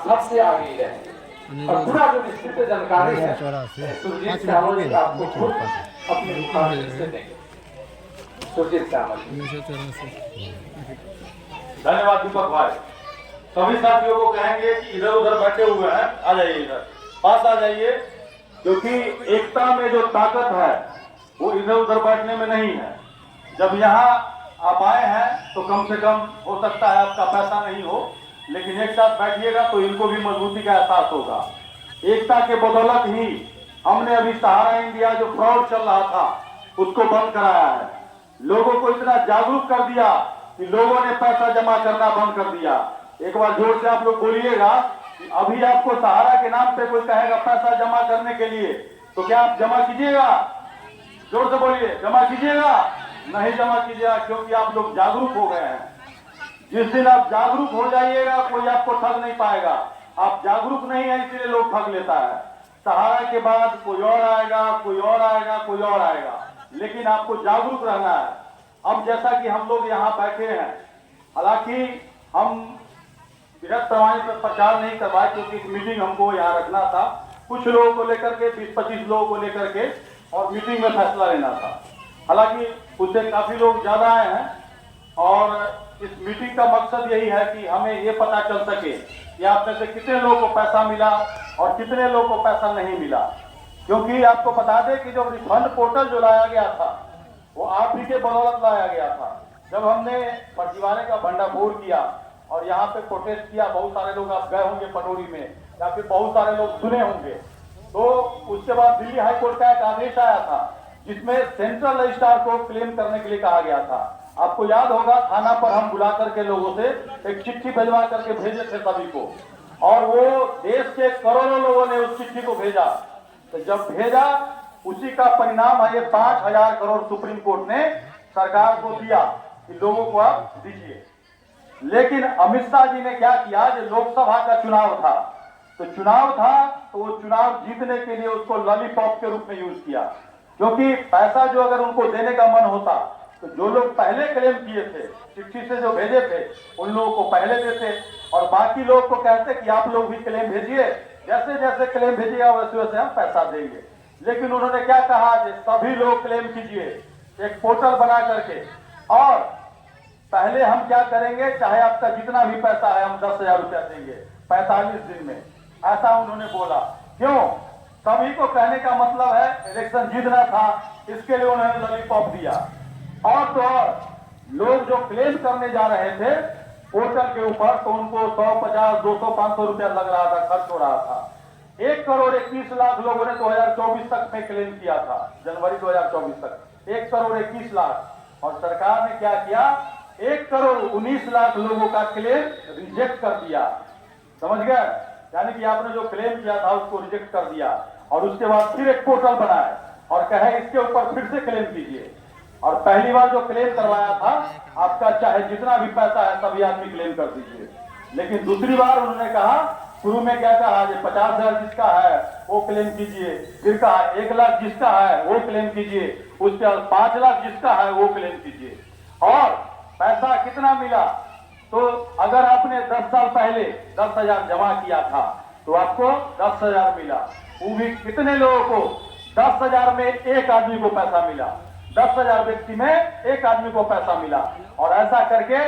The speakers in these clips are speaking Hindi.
सबसे आगे रहेंगे। और पूरा जो विस्तृत जानकारी है सुरजीत श्यामल जी आपको खुद अपने मुखार से देंगे। सुरजीत श्यामल जी। धन्यवाद दीपक भाई। सभी साथियों को कहेंगे कि इधर उधर बैठे हुए हैं, आ जाइए इधर पास आ जाइए, क्योंकि एकता में जो ताकत है वो इधर उधर बैठने में नहीं है। जब यहाँ आप आए हैं तो कम से कम हो सकता है आपका पैसा नहीं हो, लेकिन एक साथ बैठिएगा तो इनको भी मजबूती का एहसास होगा। एकता के बदौलत ही हमने अभी सहारा इंडिया जो फ्रॉड चल रहा था उसको बंद कराया है। लोगों को इतना जागरूक कर दिया कि लोगों ने पैसा जमा करना बंद कर दिया। एक बार जोर से आप लोग बोलिएगा कि अभी आपको सहारा के नाम पे कोई कहेगा पैसा जमा करने के लिए, तो क्या आप जमा कीजिएगा? जोर से बोलिए, जमा कीजिएगा? नहीं जमा कीजिएगा, क्योंकि आप लोग जागरूक हो गए हैं। जिस दिन आप जागरूक हो जाइएगा कोई आपको ठग नहीं पाएगा। आप जागरूक नहीं है इसलिए लोग ठग लेता है। सहारा के बाद कोई और आएगा, कोई और आएगा, कोई और आएगा, लेकिन आपको जागरूक रहना है। अब जैसा कि हम लोग यहाँ बैठे हैं, हालांकि हम बृहद पैमाने पर प्रचार नहीं करवाए क्योंकि एक मीटिंग हमको यहाँ रखना था, कुछ लोगों को लेकर के 20-25 लोगों को लेकर के, और मीटिंग में फैसला लेना था। हालांकि उससे काफी लोग ज्यादा आए हैं और इस मीटिंग का मकसद यही है कि हमें ये पता चल सके कि आप में से कितने लोगों को पैसा मिला और कितने लोगों को पैसा नहीं मिला। क्योंकि आपको बता दें कि जो रिफंड पोर्टल जो लाया गया था वो आप ही के बदौलत लाया गया था। जब हमने फर्जीवाड़े का भंडाफोड़ किया और यहाँ पे प्रोटेस्ट किया, बहुत सारे लोग आप गए होंगे पटोरी में या फिर बहुत सारे लोग सुने होंगे, तो उसके बाद दिल्ली हाई कोर्ट का एक आदेश आया था जिसमें सेंट्रल रजिस्ट्रार को क्लेम करने के लिए कहा गया था। आपको याद होगा थाना पर हम बुला करके लोगों से एक चिट्ठी भिजवा करके भेजे थे सभी को, और वो देश के करोड़ों लोगों ने उस चिट्ठी को भेजा। तो जब भेजा उसी का परिणाम है ये 5,000 करोड़ सुप्रीम कोर्ट ने सरकार को दिया कि लोगों को आप दीजिए। लेकिन अमित शाह जी ने क्या किया, जो लोकसभा का चुनाव था तो वो चुनाव जीतने के लिए उसको लॉलीपॉप के रूप में यूज किया। क्योंकि पैसा जो अगर उनको देने का मन होता तो जो लोग पहले क्लेम किए थे, चिट्ठी से जो भेजे थे, उन लोगों को पहले देते और बाकी लोग को कहते कि आप लोग भी क्लेम भेजिए, जैसे जैसे क्लेम भेजिएगा वैसे वैसे हम पैसा देंगे। लेकिन उन्होंने क्या कहा कि सभी लोग क्लेम कीजिए एक पोर्टल बना करके, और पहले हम क्या करेंगे, चाहे आपका जितना भी पैसा है हम 10,000 रुपया देंगे 45 दिन में, ऐसा उन्होंने बोला। क्यों? सभी को कहने का मतलब है इलेक्शन जीतना था, इसके लिए उन्होंने लॉलीपॉप दिया। और तो और लोग जो क्लेम करने जा रहे थे पोर्टल के ऊपर तो उनको 150, 200, 500 रुपया लग रहा था, खर्च हो रहा था। 1,21,00,000 लोगों ने 2024 तक में क्लेम किया था, जनवरी 2024 तक 1,19,00,000। और सरकार ने क्या किया, 1,19,00,000 लोगों का क्लेम रिजेक्ट कर दिया। समझ गए? यानी कि आपने जो क्लेम किया था उसको रिजेक्ट कर दिया और उसके बाद फिर एक पोर्टल बनाए और कहे इसके ऊपर फिर से क्लेम कीजिए। और पहली बार जो क्लेम करवाया था आपका चाहे जितना भी पैसा है सभी आदमी क्लेम कर दीजिए। लेकिन दूसरी बार उन्होंने कहा, शुरू में क्या कहा, 50,000 जिसका है वो क्लेम कीजिए, फिर कहा 1,00,000 जिसका है वो क्लेम कीजिए, उसके बाद 5,00,000 जिसका है वो क्लेम कीजिए। और पैसा कितना मिला, तो अगर आपने 10 साल पहले 10,000 जमा किया था तो आपको 10,000 मिला। वो भी कितने लोगों को, 10,000 में एक आदमी को पैसा मिला, 10,000 व्यक्ति में एक आदमी को पैसा मिला। और ऐसा करके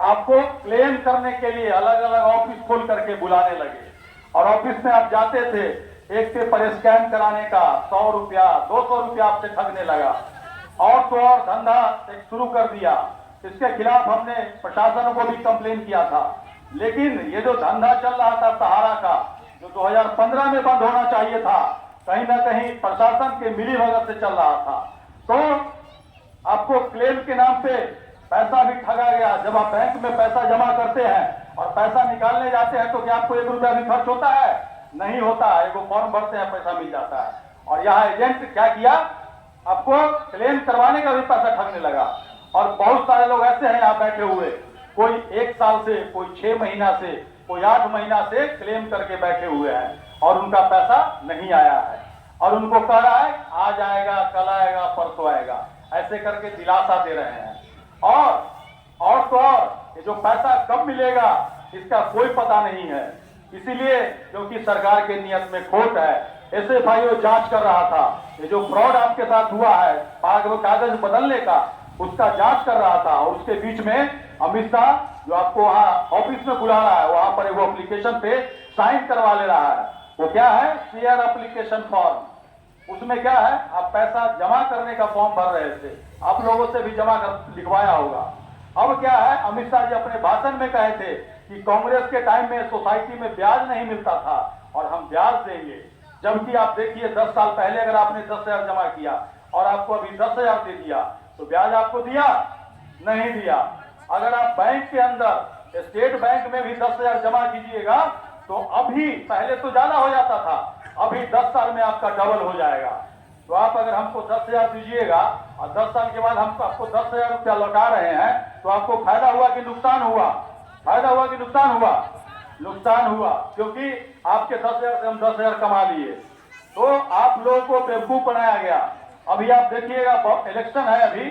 आपको क्लेम करने के लिए अलग अलग ऑफिस खोल करके बुलाने लगे। और ऑफिस में आप जाते थे, एक पेपर स्कैन कराने का 100 रुपया 200 रुपया आपसे ठगने लगा। और तो और धंधा शुरू कर दिया। इसके खिलाफ हमने प्रशासन को भी कंप्लेन किया था। लेकिन ये जो धंधा चल रहा था सहारा का, जो 2015 में बंद होना चाहिए था, कहीं ना कहीं प्रशासन के मिलीभगत से चल रहा था। तो आपको क्लेम के नाम पे पैसा भी ठगा गया। जब आप बैंक में पैसा जमा करते हैं और पैसा निकालने जाते हैं तो क्या आपको 1 रुपया भी खर्च होता है? नहीं होता है। एगो फॉर्म भरते हैं, पैसा मिल जाता है। और यहाँ एजेंट क्या किया, आपको क्लेम करवाने का भी पैसा ठगने लगा। और बहुत सारे लोग ऐसे हैं यहाँ बैठे हुए, कोई 1 साल से, कोई 6 महीना से, कोई 8 महीना से क्लेम करके बैठे हुए हैं और उनका पैसा नहीं आया है। और उनको कह रहा है आज आएगा, कल आएगा, परसों आएगा, ऐसे करके दिलासा दे रहे हैं। और तो और ये जो पैसा कब मिलेगा इसका कोई पता नहीं है। इसीलिए क्योंकि सरकार के नियत में खोट है, SFIO जांच कर रहा था। ये जो फ्रॉड आपके साथ हुआ है कागज बदलने का, उसका जांच कर रहा था। और उसके बीच में अमित शाह जो आपको वहां ऑफिस में बुला रहा है, वहां पर वो एप्लीकेशन पे साइन करवा ले रहा है। वो क्या है? Share application form. उसमें क्या है? आप पैसा जमा करने का फॉर्म भर रहे थे, आप लोगों से भी जमा कर लिखवाया होगा। अब क्या है? अमित शाह जी अपने भाषण में कहे थे कि कांग्रेस के टाइम में सोसाइटी में ब्याज नहीं मिलता था और हम ब्याज देंगे। जबकि आप देखिए 10 साल पहले अगर आपने 10,000 जमा किया और आपको अभी 10,000 दे दिया तो ब्याज आपको दिया? नहीं दिया। अगर आप बैंक के अंदर स्टेट बैंक में भी 10,000 जमा कीजिएगा तो अभी, पहले तो ज्यादा हो जाता था, अभी 10 साल में आपका डबल हो जाएगा। तो आप अगर हमको 10,000 दीजिएगा और 10 साल के बाद हम आपको 10,000 रुपया लौटा रहे हैं तो आपको फायदा हुआ कि नुकसान हुआ? फायदा हुआ कि नुकसान हुआ? नुकसान हुआ, क्योंकि आपके 10,000 से हम 10,000 कमा लिए। तो आप लोगों को बेवकूफ बनाया गया। अभी आप देखिएगा, इलेक्शन है, अभी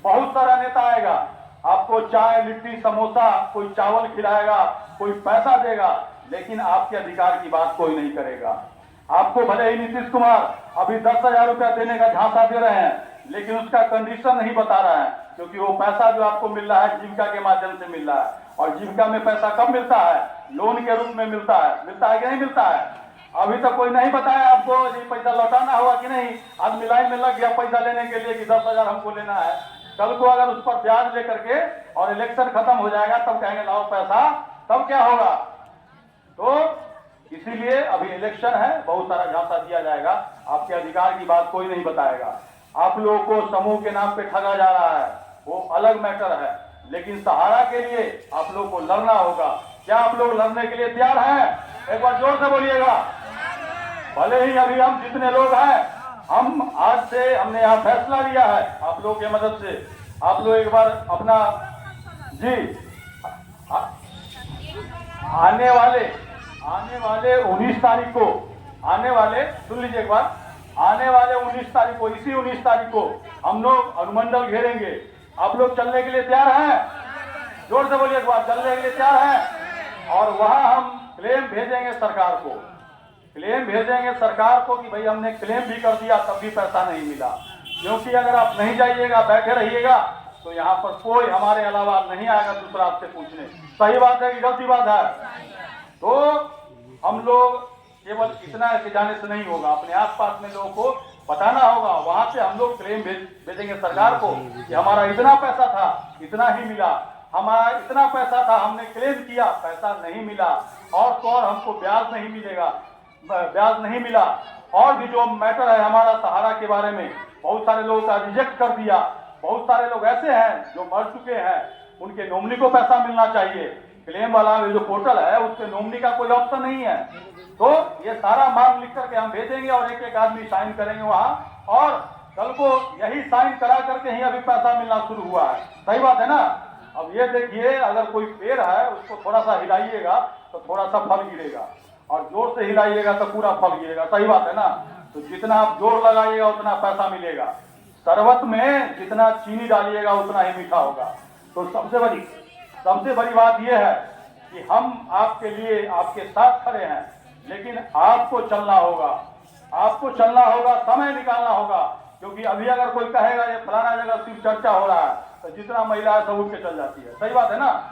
बहुत सारा नेता आएगा, आपको चाय लिट्टी समोसा, कोई चावल खिलाएगा, कोई पैसा देगा, लेकिन आपके अधिकार की बात कोई नहीं करेगा। आपको भले ही नीतीश कुमार अभी 10,000 रुपया देने का झांसा दे रहे हैं, लेकिन उसका कंडीशन नहीं बता रहा है, क्योंकि वो पैसा जो आपको मिल रहा है जीविका के माध्यम से मिल रहा है। और जीविका में पैसा कब मिलता है? लोन के रूप में मिलता है कि नहीं मिलता है? अभी तक कोई नहीं बताया आपको ये पैसा लौटाना होगा कि नहीं। आदमी लाइन में लग गया पैसा लेने के लिए कि 10,000 हमको लेना है। कल को अगर उस पर ब्याज लेकर के और इलेक्शन खत्म हो जाएगा तब कहेंगे लाओ पैसा, तब क्या होगा? तो इसीलिए अभी इलेक्शन है, बहुत सारा झांसा दिया जाएगा, आपके अधिकार की बात कोई नहीं बताएगा। आप लोगों को समूह के नाम पे ठगा जा रहा है, वो अलग मैटर है, लेकिन सहारा के लिए आप लोगों को लड़ना होगा। क्या आप लोग लड़ने के लिए तैयार हैं? एक बार जोर से बोलिएगा। भले ही अभी हम जितने लोग हैं, हम आज से हमने यहाँ फैसला लिया है आप लोगों की मदद से। आप लोग एक बार अपना आने वाले 19 तारीख को, सुन लीजिए एक बार, आने वाले 19 तारीख को, इसी 19 तारीख को हम लोग अनुमंडल घेरेंगे। आप लोग चलने के लिए तैयार हैं? जोर से बोलिए एक बार, चलने के लिए तैयार हैं? और वहां हम क्लेम भेजेंगे सरकार को, कि भाई हमने क्लेम भी कर दिया तब भी पैसा नहीं मिला। क्योंकि अगर आप नहीं जाइएगा, बैठे रहिएगा, तो यहाँ पर कोई हमारे अलावा नहीं आएगा दूसरा आपसे पूछने। सही बात है कि गलती बात है? तो हम लोग केवल इतना के जाने से नहीं होगा, अपने आसपास में लोगों को बताना होगा। वहां से हम लोग क्लेम भेजेंगे सरकार को कि हमारा इतना पैसा था, इतना ही मिला, हमारा इतना पैसा था, हमने क्लेम किया, पैसा नहीं मिला, और तो और हमको ब्याज नहीं मिलेगा, ब्याज नहीं मिला। और भी जो मैटर है हमारा सहारा के बारे में, बहुत सारे लोगों का रिजेक्ट कर दिया। बहुत सारे लोग ऐसे हैं जो मर चुके हैं, उनके नॉमिनी को पैसा मिलना चाहिए। क्लेम वाला जो पोर्टल है उसके नॉमिनी का कोई ऑप्शन नहीं है। तो ये सारा मांग लिख करके हम भेजेंगे और एक एक आदमी साइन करेंगे वहां, और कल को यही साइन करा करके ही अभी पैसा मिलना शुरू हुआ है। सही बात है ना? अब ये देखिए, अगर कोई पेड़ है उसको थोड़ा सा हिलाइएगा तो थोड़ा सा फल गिरेगा, और जोर से हिलाइएगा तो पूरा फल गिरेगा। सही बात है ना? तो जितना आप जोर लगाइएगा उतना पैसा मिलेगा। शरबत में जितना चीनी डालिएगा उतना ही मीठा होगा। तो सबसे बड़ी बात यह है कि हम आपके लिए, आपके साथ खड़े हैं, लेकिन आपको चलना होगा, समय निकालना होगा। क्योंकि अभी अगर कोई कहेगा ये फलाना जगह सिर्फ चर्चा हो रहा है, तो जितना महिला है सब उठ के चल जाती है। सही बात है ना?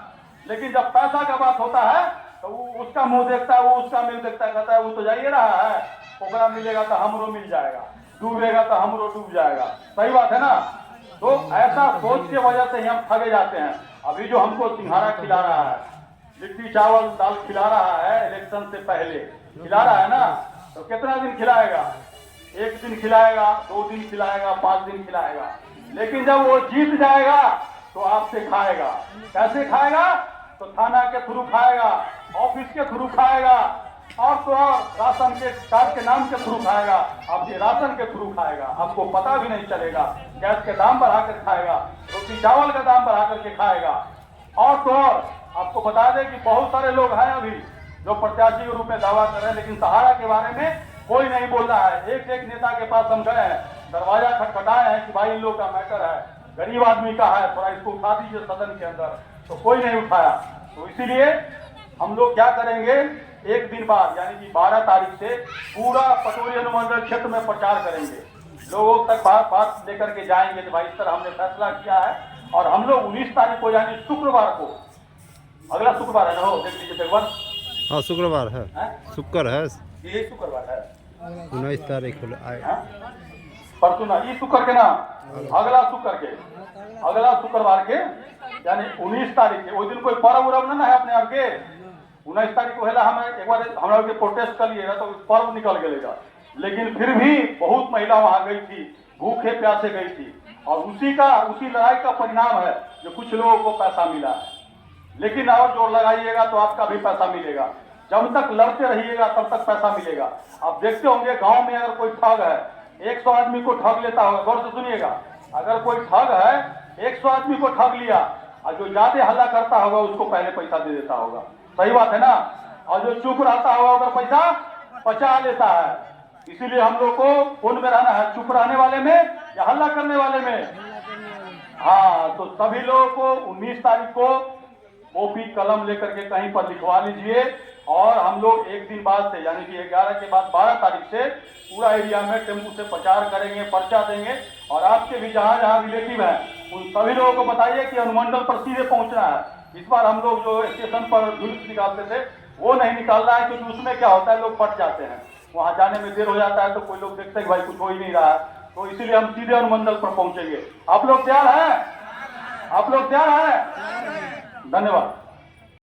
लेकिन जब पैसा का बात होता है तो वो उसका मुंह देखता है, वो उसका मुंह देखता है, कहता है वो तो जाइए रहा है, ओकरा मिलेगा तो हमरो मिल जाएगा, डूबेगा तो हमरो डूब जाएगा। सही बात है ना? तो ऐसा सोच के वजह से ही हम ठगे जाते हैं। अभी जो हमको सिंघाड़ा खिला रहा है, लिट्टी चावल दाल खिला रहा है, इलेक्शन से पहले खिला रहा है ना, तो कितना दिन खिलाएगा? 1 दिन खिलाएगा, 2 दिन खिलाएगा, 5 दिन खिलाएगा, लेकिन जब वो जीत जाएगा तो आपसे खाएगा। कैसे खाएगा? तो थाना के थ्रू खाएगा, ऑफिस के थ्रू खाएगा, और तो और राशन के कार्ड के नाम के थ्रू खाएगा, आपके राशन के थ्रू खाएगा, आपको पता भी नहीं चलेगा। गैस के दाम बढ़ाकर खाएगा, रोटी चावल का दाम बढ़ा करके खाएगा। और तो और आपको बता दें कि बहुत सारे लोग हैं अभी जो प्रत्याशी के रूप में दावा कर रहे हैं, लेकिन सहारा के बारे में कोई नहीं बोल रहा है। एक नेता के पास हम गए हैं, दरवाजा खटखटाए हैं कि भाई इन लोग का मैटर है, गरीब आदमी का है, थोड़ा इसको उठा दीजिए सदन के अंदर, तो कोई नहीं उठाया। तो इसीलिए हम लोग क्या करेंगे, एक दिन बाद यानी कि 12 तारीख से पूरा पटोरी अनुमंडल क्षेत्र में प्रचार करेंगे, लोगों तक बात लेकर के जाएंगे कि भाई इस तरह हमने फैसला किया है। और हम लोग 19 तारीख को यानी शुक्रवार को, अगला शुक्रवार है ना, हो देख लीजिए एक बार। हाँ शुक्रवार है, शुक्र है, ये शुक्रवार है 19 तारीख को आए। परसों ना, ये शुक्र के ना, अगला शुक्र के, अगला शुक्रवार के यानी 19 तारीख के, उस दिन कोई पर्व उर्व ना है अपने आप के। 19 तारीख को है हमें एक बार हम लोग प्रोटेस्ट कर लिए तो पर्व निकल गएगा, लेकिन फिर भी बहुत महिला वहां गई थी, भूखे प्यासे गई थी, और उसी लड़ाई का परिणाम है जो कुछ लोगों को पैसा मिला है। लेकिन और जोर लगाइएगा तो आपका भी पैसा मिलेगा, जब तक लड़ते रहिएगा तब तक पैसा मिलेगा। आप देखते होंगे गांव में अगर कोई ठग है 100 आदमी को ठग लेता होगा, गौर से सुनिएगा, अगर कोई ठग है 100 आदमी को ठग लिया और जो ज्यादा हल्ला करता होगा उसको पहले पैसा दे देता होगा, सही बात है ना, और जो चुप रहता होगा उधर पैसा बचा लेता है। इसीलिए हम लोग को कौन में रहना है, चुप रहने वाले में या हल्ला करने वाले में? हाँ, तो सभी लोगों को 19 तारीख को कॉपी कलम लेकर के कहीं पर लिखवा लीजिए, और हम लोग एक दिन बाद से यानी कि 11 के बाद 12 तारीख से पूरा एरिया में टेम्पू से प्रचार करेंगे, पर्चा देंगे। और आपके भी जहाँ जहाँ रिलेटिव है उन सभी लोगों को बताइए कि अनुमंडल पर सीधे पहुंचना है। इस बार हम लोग जो स्टेशन पर जुलूस निकालते थे वो नहीं निकालना है, क्योंकि उसमें क्या होता है लोग फट जाते हैं, वहां जाने में देर हो जाता है, तो कोई लोग देखते हैं कि भाई कुछ हो ही नहीं रहा है, तो इसीलिए हम सीधे अनुमंडल पर पहुंचेंगे। आप लोग तैयार हैं? आप लोग तैयार हैं? धन्यवाद।